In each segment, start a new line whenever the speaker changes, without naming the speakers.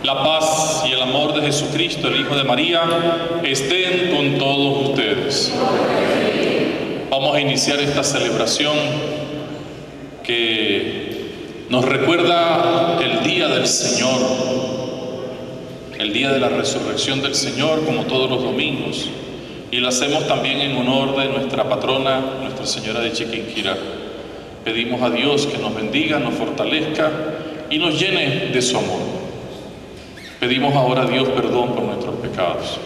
La paz y el amor de Jesucristo, el Hijo de María, estén con todos ustedes. Vamos a iniciar esta celebración que nos recuerda el día del Señor, el día de la resurrección del Señor, como todos los domingos, y lo hacemos también en honor de nuestra patrona, Nuestra Señora de Chiquinquirá. Pedimos a Dios que nos bendiga, nos fortalezca y nos llene de su amor. Pedimos ahora a Dios perdón por nuestros pecados.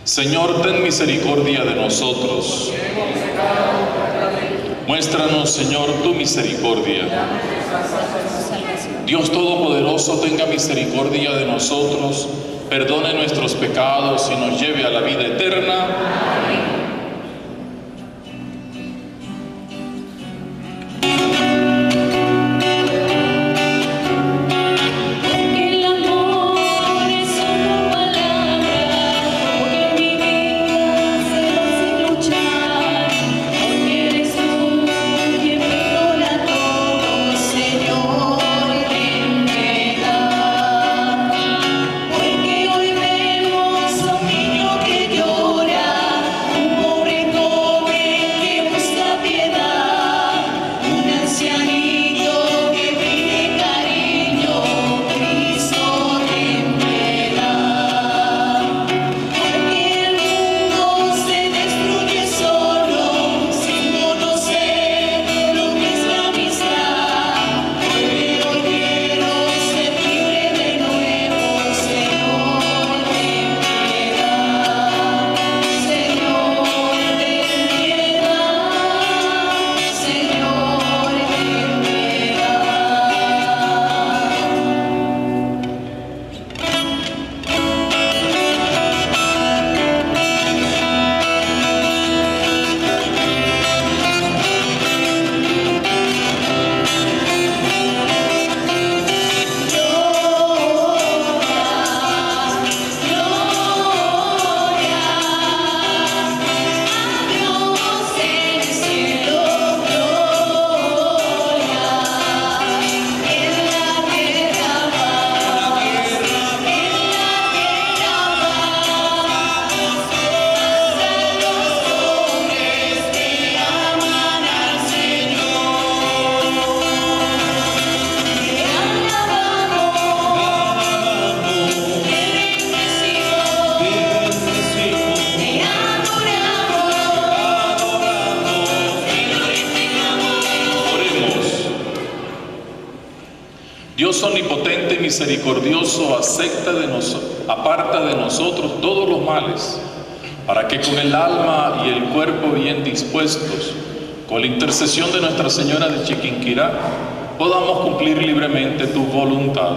Señor, ten misericordia de nosotros. Muéstranos, Señor, tu misericordia. Dios Todopoderoso, tenga misericordia de nosotros, perdone nuestros pecados y nos lleve a la vida eterna. Amén. Dios omnipotente y misericordioso, aparta de nosotros todos los males, para que con el alma y el cuerpo bien dispuestos, con la intercesión de Nuestra Señora de Chiquinquirá, podamos cumplir libremente tu voluntad.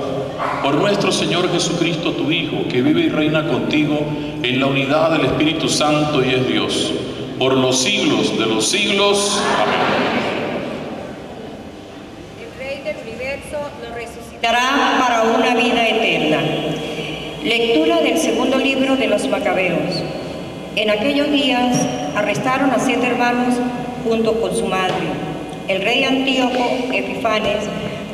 Por nuestro Señor Jesucristo, tu Hijo, que vive y reina contigo en la unidad del Espíritu Santo y es Dios, por los siglos de los siglos. Amén.
Para una vida eterna. Lectura del segundo libro de los Macabeos. En aquellos días arrestaron a 7 hermanos junto con su madre. El rey Antíoco Epifanes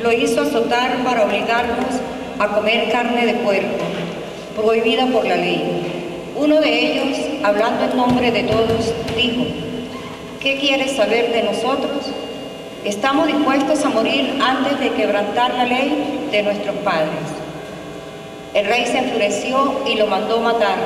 lo hizo azotar para obligarlos a comer carne de puerco, prohibida por la ley. Uno de ellos, hablando en nombre de todos, dijo: ¿qué quieres saber de nosotros? Estamos dispuestos a morir antes de quebrantar la ley de nuestros padres. El rey se enfureció y lo mandó matar.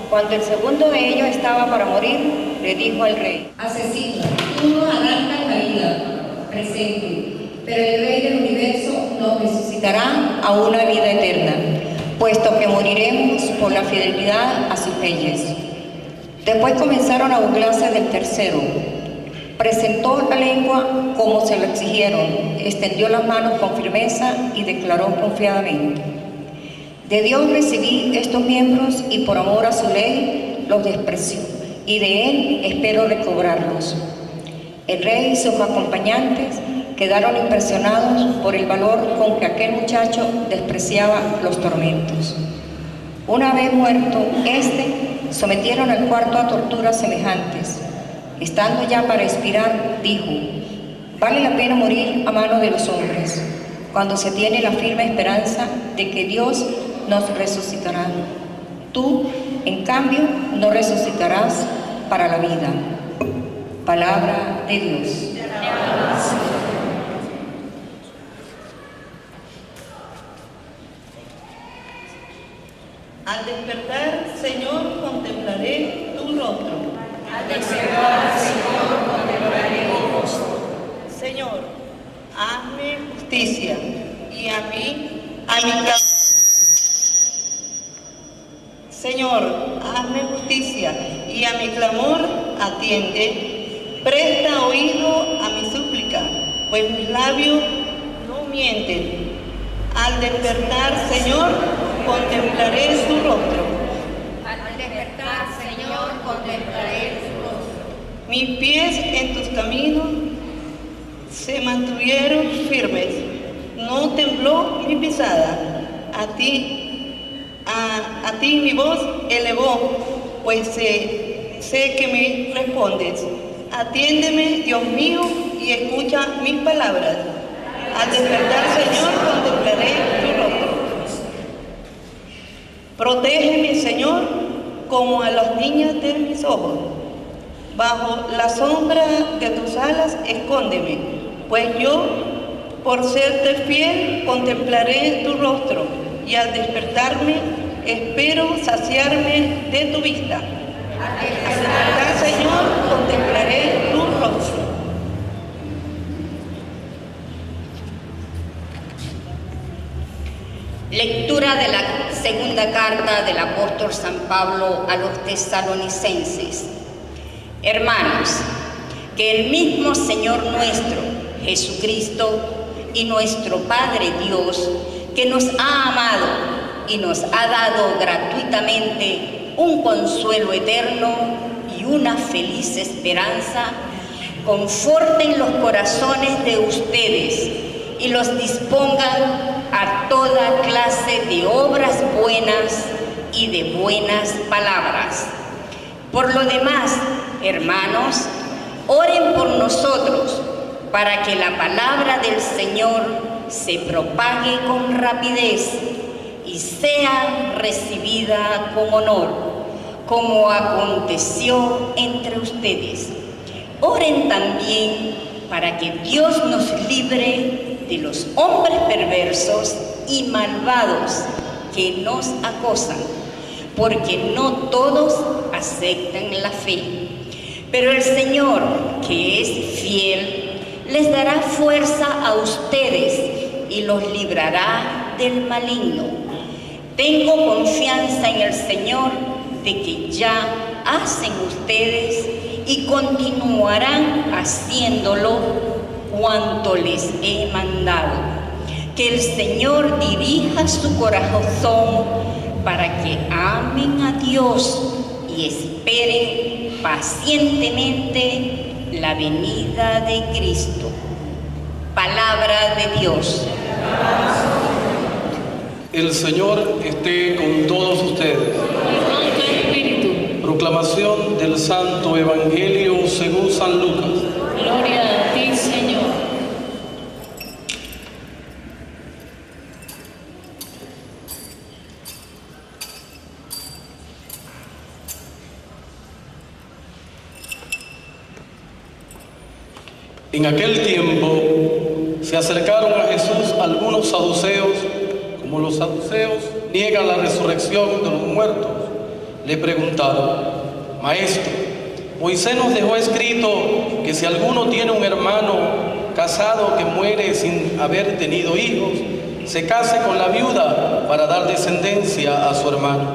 Cuando el segundo de ellos estaba para morir, le dijo al rey: asesino, tú nos arrancas la vida presente, pero el rey del universo nos resucitará a una vida eterna, puesto que moriremos por la fidelidad a sus leyes. Después comenzaron a burlarse del tercero. Presentó la lengua como se lo exigieron, extendió las manos con firmeza y declaró confiadamente: de Dios recibí estos miembros y por amor a su ley los desprecio, y de él espero recobrarlos. El rey y sus acompañantes quedaron impresionados por el valor con que aquel muchacho despreciaba los tormentos. Una vez muerto sometieron al cuarto a torturas semejantes. Estando ya para expirar, dijo: Vale la pena morir a mano de los hombres, cuando se tiene la firme esperanza de que Dios nos resucitará. Tú, en cambio, no resucitarás para la vida. Palabra de Dios.
Al despertar, Señor, contemplaré tu rostro.
Al despertar, Señor, contemplaré tu rostro.
Señor, hazme justicia y a mi clamor. Señor, hazme justicia y a mi clamor atiende. Presta oído a mi súplica, pues mis labios no mienten. Al despertar, Señor, contemplaré su rostro.
Al despertar, Señor, contemplaré tu rostro.
Mis pies en tus caminos se mantuvieron firmes. No tembló mi pisada. A ti mi voz elevó, pues sé que me respondes. Atiéndeme, Dios mío, y escucha mis palabras. Al despertar, Señor, contemplaré tu rostro. Protégeme, Señor, como a las niñas de mis ojos. Bajo la sombra de tus alas, escóndeme, pues yo, por serte fiel, contemplaré tu rostro, y al despertarme, espero saciarme de tu vista. Al despertar, Señor, contemplaré tu rostro.
Lectura de la segunda carta del apóstol San Pablo a los tesalonicenses. Hermanos, que el mismo Señor nuestro, Jesucristo, y nuestro Padre Dios, que nos ha amado y nos ha dado gratuitamente un consuelo eterno y una feliz esperanza, conforten los corazones de ustedes y los dispongan a toda clase de obras buenas y de buenas palabras. Por lo demás, hermanos, oren por nosotros para que la palabra del Señor se propague con rapidez y sea recibida con honor, como aconteció entre ustedes. Oren también para que Dios nos libre de los hombres perversos y malvados que nos acosan, porque no todos aceptan la fe. Pero el Señor, que es fiel, les dará fuerza a ustedes y los librará del maligno. Tengo confianza en el Señor de que ya hacen ustedes y continuarán haciéndolo cuanto les he mandado. Que el Señor dirija su corazón para que amen a Dios y esperen pacientemente la venida de Cristo. Palabra de Dios.
El Señor esté con todos ustedes.
Y con tu espíritu.
Proclamación del Santo Evangelio según San Lucas.
Gloria a ti, Señor.
En aquel tiempo se acercaron a Jesús algunos saduceos. Como los saduceos niegan la resurrección de los muertos, le preguntaron: Maestro, Moisés nos dejó escrito que si alguno tiene un hermano casado que muere sin haber tenido hijos, se case con la viuda para dar descendencia a su hermano.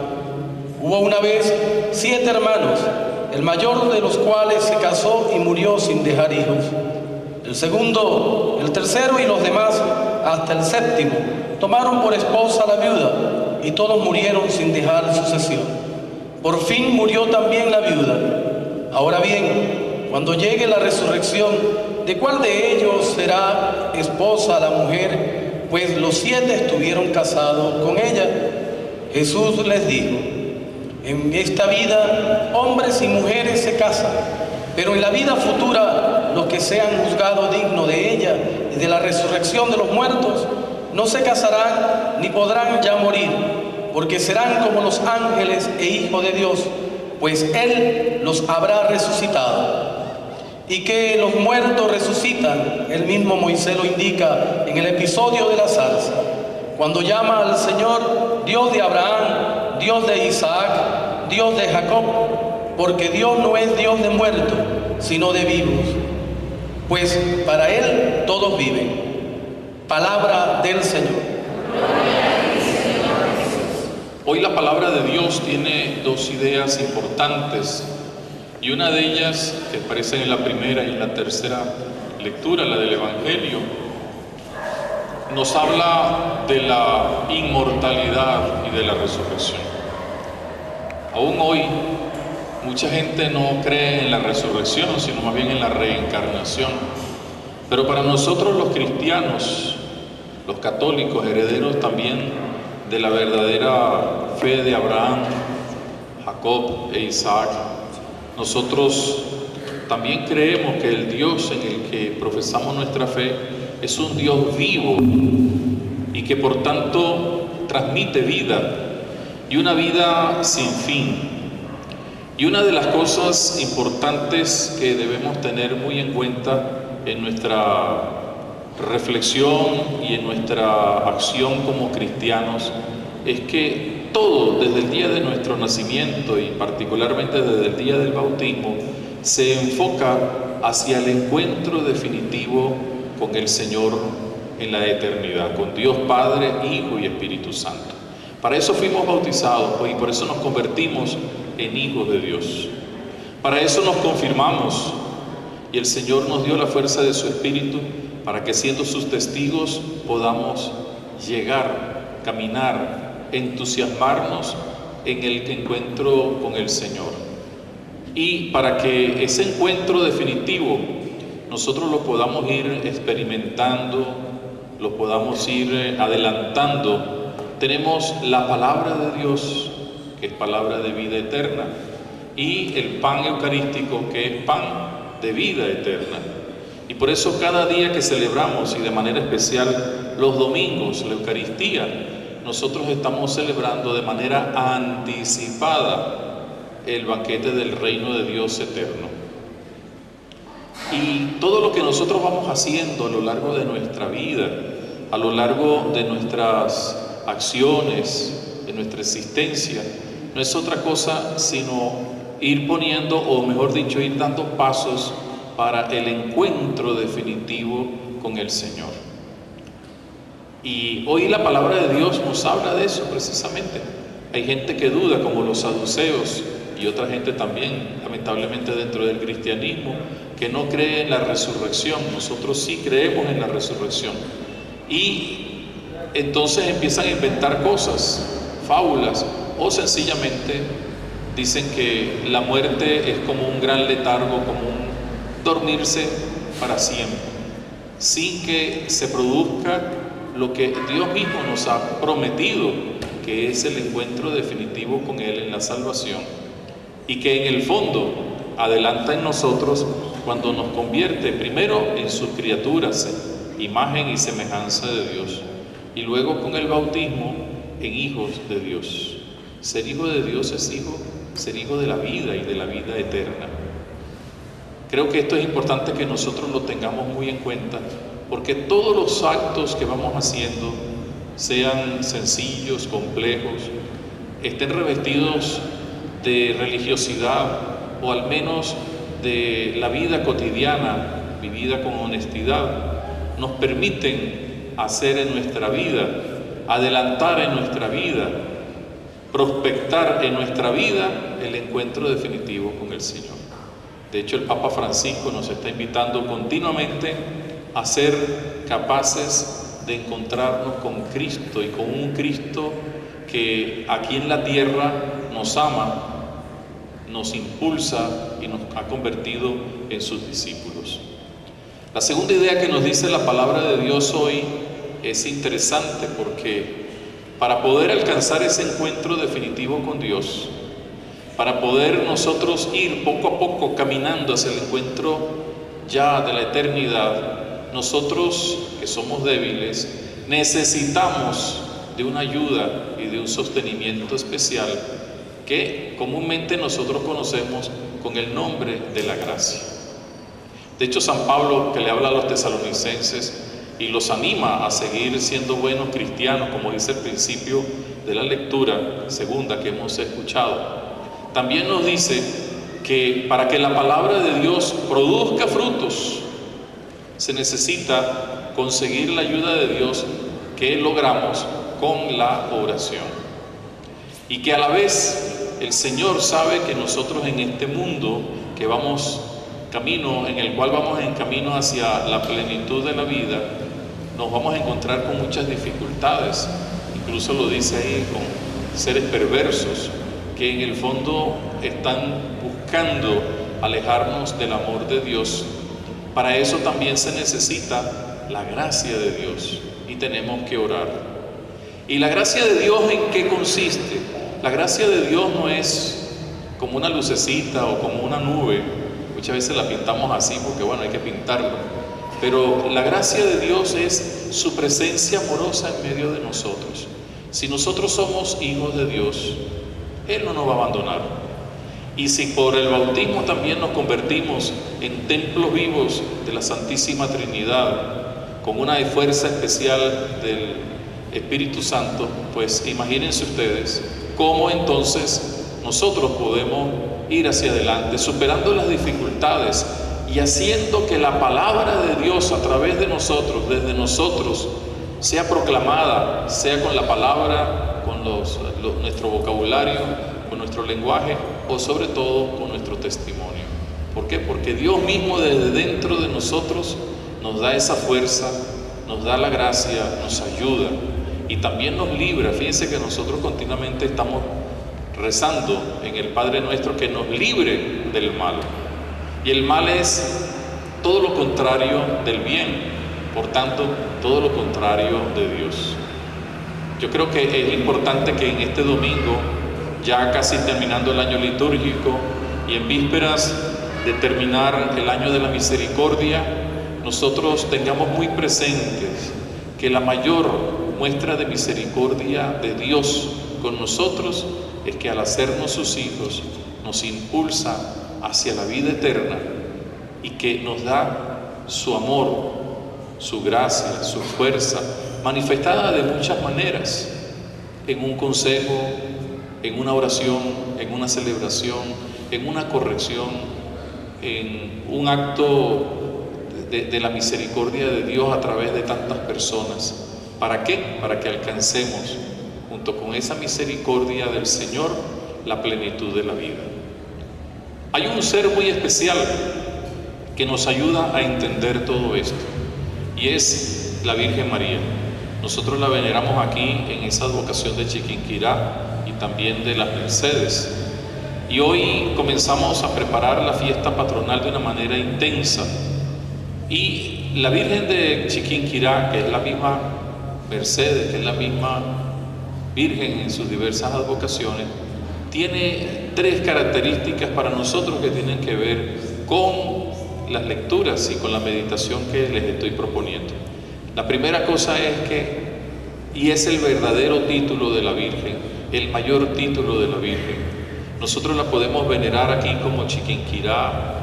Hubo una vez 7 hermanos, el mayor de los cuales se casó y murió sin dejar hijos. El segundo, el tercero y los demás, hasta el séptimo, tomaron por esposa a la viuda, y todos murieron sin dejar sucesión. Por fin murió también la viuda. Ahora bien, cuando llegue la resurrección, ¿de cuál de ellos será esposa la mujer? Pues los 7 estuvieron casados con ella. Jesús les dijo: en esta vida hombres y mujeres se casan, pero en la vida futura los que sean juzgados dignos de ella y de la resurrección de los muertos, no se casarán ni podrán ya morir, porque serán como los ángeles e hijos de Dios, pues Él los habrá resucitado. Y que los muertos resucitan, el mismo Moisés lo indica en el episodio de la zarza, cuando llama al Señor Dios de Abraham, Dios de Isaac, Dios de Jacob, porque Dios no es Dios de muertos, sino de vivos, pues para Él todos viven. Palabra del Señor.
Hoy la palabra de Dios tiene dos ideas importantes, y una de ellas, que aparece en la primera y en la tercera lectura, la del Evangelio, nos habla de la inmortalidad y de la resurrección. Aún hoy, mucha gente no cree en la resurrección, sino más bien en la reencarnación. Pero para nosotros los cristianos, los católicos, herederos también de la verdadera fe de Abraham, Jacob e Isaac, nosotros también creemos que el Dios en el que profesamos nuestra fe es un Dios vivo y que por tanto transmite vida, y una vida sin fin. Y una de las cosas importantes que debemos tener muy en cuenta en nuestra reflexión y en nuestra acción como cristianos es que todo, desde el día de nuestro nacimiento y particularmente desde el día del bautismo, se enfoca hacia el encuentro definitivo con el Señor en la eternidad, con Dios Padre, Hijo y Espíritu Santo. Para eso fuimos bautizados y por eso nos convertimos en hijos de Dios. Para eso nos confirmamos y el Señor nos dio la fuerza de su Espíritu para que, siendo sus testigos, podamos llegar, caminar, entusiasmarnos en el encuentro con el Señor. Y para que ese encuentro definitivo nosotros lo podamos ir experimentando, lo podamos ir adelantando, tenemos la palabra de Dios, que es palabra de vida eterna, y el pan eucarístico, que es pan de vida eterna. Y por eso cada día que celebramos, y de manera especial los domingos, la Eucaristía, nosotros estamos celebrando de manera anticipada el banquete del reino de Dios eterno. Y todo lo que nosotros vamos haciendo a lo largo de nuestra vida, a lo largo de nuestras acciones, de nuestra existencia, no es otra cosa sino ir poniendo, o mejor dicho, ir dando pasos para el encuentro definitivo con el Señor. Y hoy la palabra de Dios nos habla de eso precisamente. Hay gente que duda, como los saduceos, y otra gente también, lamentablemente dentro del cristianismo, que no cree en la resurrección. Nosotros sí creemos en la resurrección. Y entonces empiezan a inventar cosas, fábulas, o sencillamente dicen que la muerte es como un gran letargo, como un dormirse para siempre, sin que se produzca lo que Dios mismo nos ha prometido, que es el encuentro definitivo con Él en la salvación, y que en el fondo adelanta en nosotros cuando nos convierte primero en sus criaturas, imagen y semejanza de Dios, y luego con el bautismo en hijos de Dios. Ser hijo de Dios es ser hijo de la vida y de la vida eterna. Creo que esto es importante que nosotros lo tengamos muy en cuenta, porque todos los actos que vamos haciendo, sean sencillos, complejos, estén revestidos de religiosidad o al menos de la vida cotidiana, vivida con honestidad, nos permiten hacer en nuestra vida, adelantar en nuestra vida, prospectar en nuestra vida el encuentro definitivo con el Señor. De hecho, el Papa Francisco nos está invitando continuamente a ser capaces de encontrarnos con Cristo, y con un Cristo que aquí en la tierra nos ama, nos impulsa y nos ha convertido en sus discípulos. La segunda idea que nos dice la palabra de Dios hoy es interesante, porque para poder alcanzar ese encuentro definitivo con Dios, para poder nosotros ir poco a poco caminando hacia el encuentro ya de la eternidad, nosotros que somos débiles, necesitamos de una ayuda y de un sostenimiento especial que comúnmente nosotros conocemos con el nombre de la gracia. De hecho, San Pablo, que le habla a los tesalonicenses y los anima a seguir siendo buenos cristianos, como dice el principio de la lectura segunda que hemos escuchado, también nos dice que para que la palabra de Dios produzca frutos, se necesita conseguir la ayuda de Dios que logramos con la oración. Y que a la vez el Señor sabe que nosotros en este mundo que vamos camino, en el cual vamos en camino hacia la plenitud de la vida, nos vamos a encontrar con muchas dificultades. Incluso lo dice ahí, con seres perversos que en el fondo están buscando alejarnos del amor de Dios. Para eso también se necesita la gracia de Dios y tenemos que orar. ¿Y la gracia de Dios en qué consiste? La gracia de Dios no es como una lucecita o como una nube. Muchas veces la pintamos así porque bueno, hay que pintarlo. Pero la gracia de Dios es su presencia amorosa en medio de nosotros. Si nosotros somos hijos de Dios, Él no nos va a abandonar. Y si por el bautismo también nos convertimos en templos vivos de la Santísima Trinidad, con una fuerza especial del Espíritu Santo, pues imagínense ustedes cómo entonces nosotros podemos ir hacia adelante, superando las dificultades y haciendo que la palabra de Dios a través de nosotros, desde nosotros, sea proclamada, sea con la palabra, con nuestro vocabulario, con nuestro lenguaje o sobre todo con nuestro testimonio. ¿Por qué? Porque Dios mismo desde dentro de nosotros nos da esa fuerza, nos da la gracia, nos ayuda y también nos libra. Fíjense que nosotros continuamente estamos rezando en el Padre Nuestro que nos libre del mal. Y el mal es todo lo contrario del bien, por tanto, todo lo contrario de Dios. Yo creo que es importante que en este domingo, ya casi terminando el año litúrgico y en vísperas de terminar el año de la misericordia, nosotros tengamos muy presentes que la mayor muestra de misericordia de Dios con nosotros es que al hacernos sus hijos nos impulsa hacia la vida eterna y que nos da su amor, su gracia, su fuerza, manifestada de muchas maneras, en un consejo, en una oración, en una celebración, en una corrección, en un acto de la misericordia de Dios a través de tantas personas. ¿Para qué? Para que alcancemos, junto con esa misericordia del Señor, la plenitud de la vida. Hay un ser muy especial que nos ayuda a entender todo esto, y es la Virgen María. Nosotros la veneramos aquí en esa advocación de Chiquinquirá y también de las Mercedes. Y hoy comenzamos a preparar la fiesta patronal de una manera intensa. Y la Virgen de Chiquinquirá, que es la misma Mercedes, que es la misma Virgen en sus diversas advocaciones, tiene tres características para nosotros que tienen que ver con las lecturas y con la meditación que les estoy proponiendo. La primera cosa es que, y es el verdadero título de la Virgen, el mayor título de la Virgen, nosotros la podemos venerar aquí como Chiquinquirá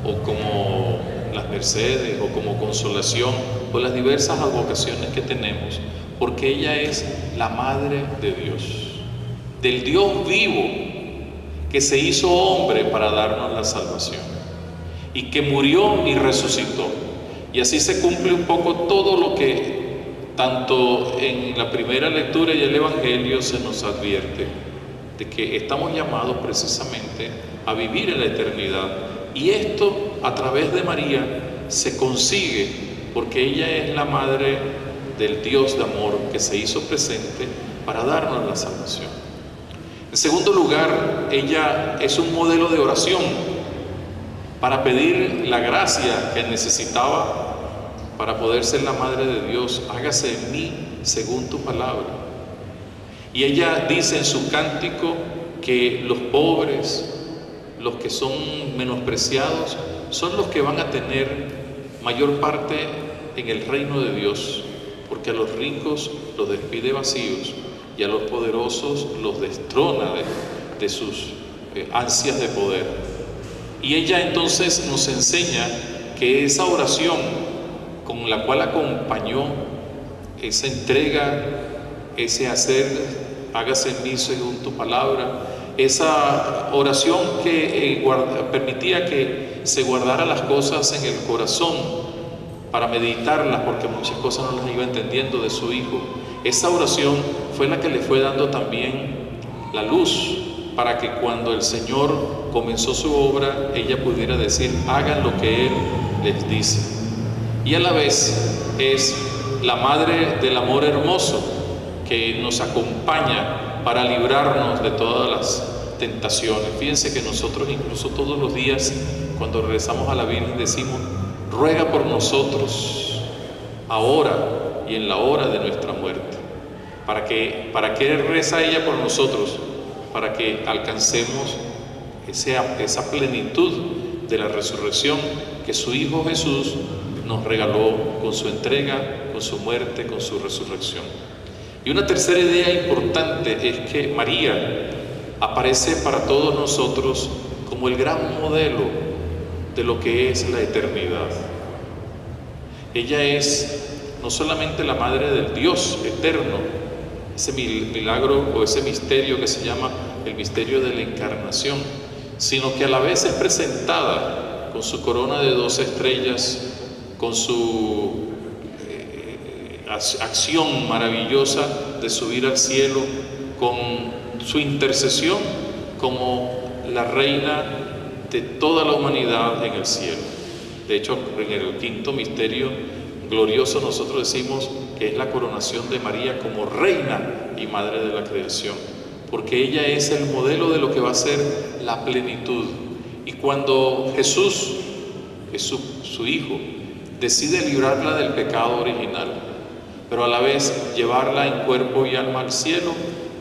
o como las Mercedes o como Consolación o las diversas advocaciones que tenemos, porque ella es la Madre de Dios, del Dios vivo que se hizo hombre para darnos la salvación y que murió y resucitó. Y así se cumple un poco todo lo que tanto en la primera lectura y el Evangelio se nos advierte, de que estamos llamados precisamente a vivir en la eternidad. Y esto a través de María se consigue porque ella es la Madre del Dios de amor que se hizo presente para darnos la salvación. En segundo lugar, ella es un modelo de oración para pedir la gracia que necesitaba para poder ser la Madre de Dios. Hágase en mí según tu palabra. Y ella dice en su cántico que los pobres, los que son menospreciados, son los que van a tener mayor parte en el reino de Dios, porque a los ricos los despide vacíos y a los poderosos los destrona de sus ansias de poder. Y ella entonces nos enseña que esa oración con la cual acompañó esa entrega, ese hacer, hágase en mí según tu palabra, esa oración que permitía que se guardara las cosas en el corazón para meditarlas, porque muchas cosas no las iba entendiendo de su hijo. Esa oración fue la que le fue dando también la luz para que cuando el Señor comenzó su obra, ella pudiera decir: hagan lo que Él les dice. Y a la vez es la madre del amor hermoso que nos acompaña para librarnos de todas las tentaciones. Fíjense que nosotros incluso todos los días cuando regresamos a la Virgen decimos: ruega por nosotros ahora y en la hora de nuestra muerte. ¿Para qué reza ella por nosotros? Para que alcancemos esa plenitud de la resurrección que su Hijo Jesús nos regaló con su entrega, con su muerte, con su resurrección. Y una tercera idea importante es que María aparece para todos nosotros como el gran modelo de lo que es la eternidad. Ella es no solamente la madre del Dios eterno, ese milagro o ese misterio que se llama el misterio de la encarnación, sino que a la vez es presentada con su corona de 12 estrellas, con su acción maravillosa de subir al cielo, con su intercesión como la reina de toda la humanidad en el cielo. De hecho, en el quinto misterio glorioso nosotros decimos que es la coronación de María como reina y madre de la creación, porque ella es el modelo de lo que va a ser la plenitud. Y cuando Jesús, su Hijo, decide librarla del pecado original, pero a la vez llevarla en cuerpo y alma al cielo,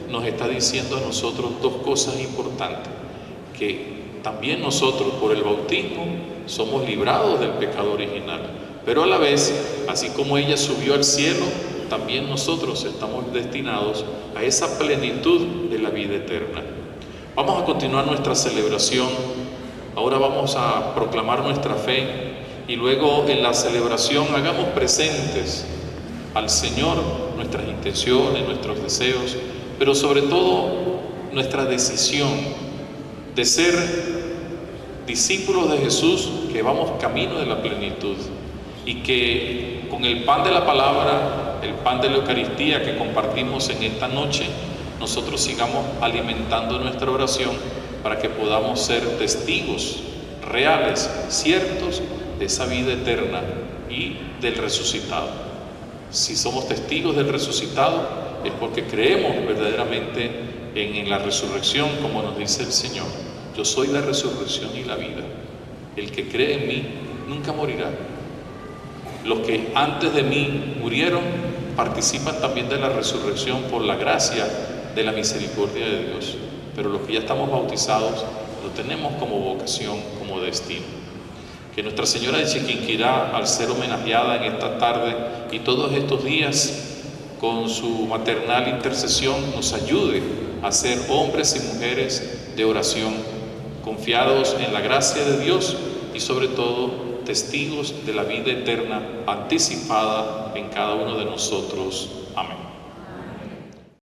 nos está diciendo a nosotros dos cosas importantes: que también nosotros por el bautismo somos librados del pecado original, pero a la vez, así como ella subió al cielo, también nosotros estamos destinados a esa plenitud de la vida eterna. Vamos a continuar nuestra celebración. Ahora vamos a proclamar nuestra fe y luego en la celebración hagamos presentes al Señor nuestras intenciones, nuestros deseos, pero sobre todo nuestra decisión de ser discípulos de Jesús, que vamos camino de la plenitud, y que con el pan de la palabra, el pan de la Eucaristía que compartimos en esta noche, nosotros sigamos alimentando nuestra oración para que podamos ser testigos reales, ciertos de esa vida eterna y del resucitado. Si somos testigos del resucitado es porque creemos verdaderamente en la resurrección, como nos dice el Señor: yo soy la resurrección y la vida. El que cree en mí nunca morirá. Los que antes de mí murieron participan también de la resurrección por la gracia de la misericordia de Dios. Pero los que ya estamos bautizados lo tenemos como vocación, como destino. Que Nuestra Señora de Chiquinquirá, al ser homenajeada en esta tarde y todos estos días, con su maternal intercesión, nos ayude a ser hombres y mujeres de oración, confiados en la gracia de Dios y sobre todo testigos de la vida eterna anticipada en cada uno de nosotros. Amén.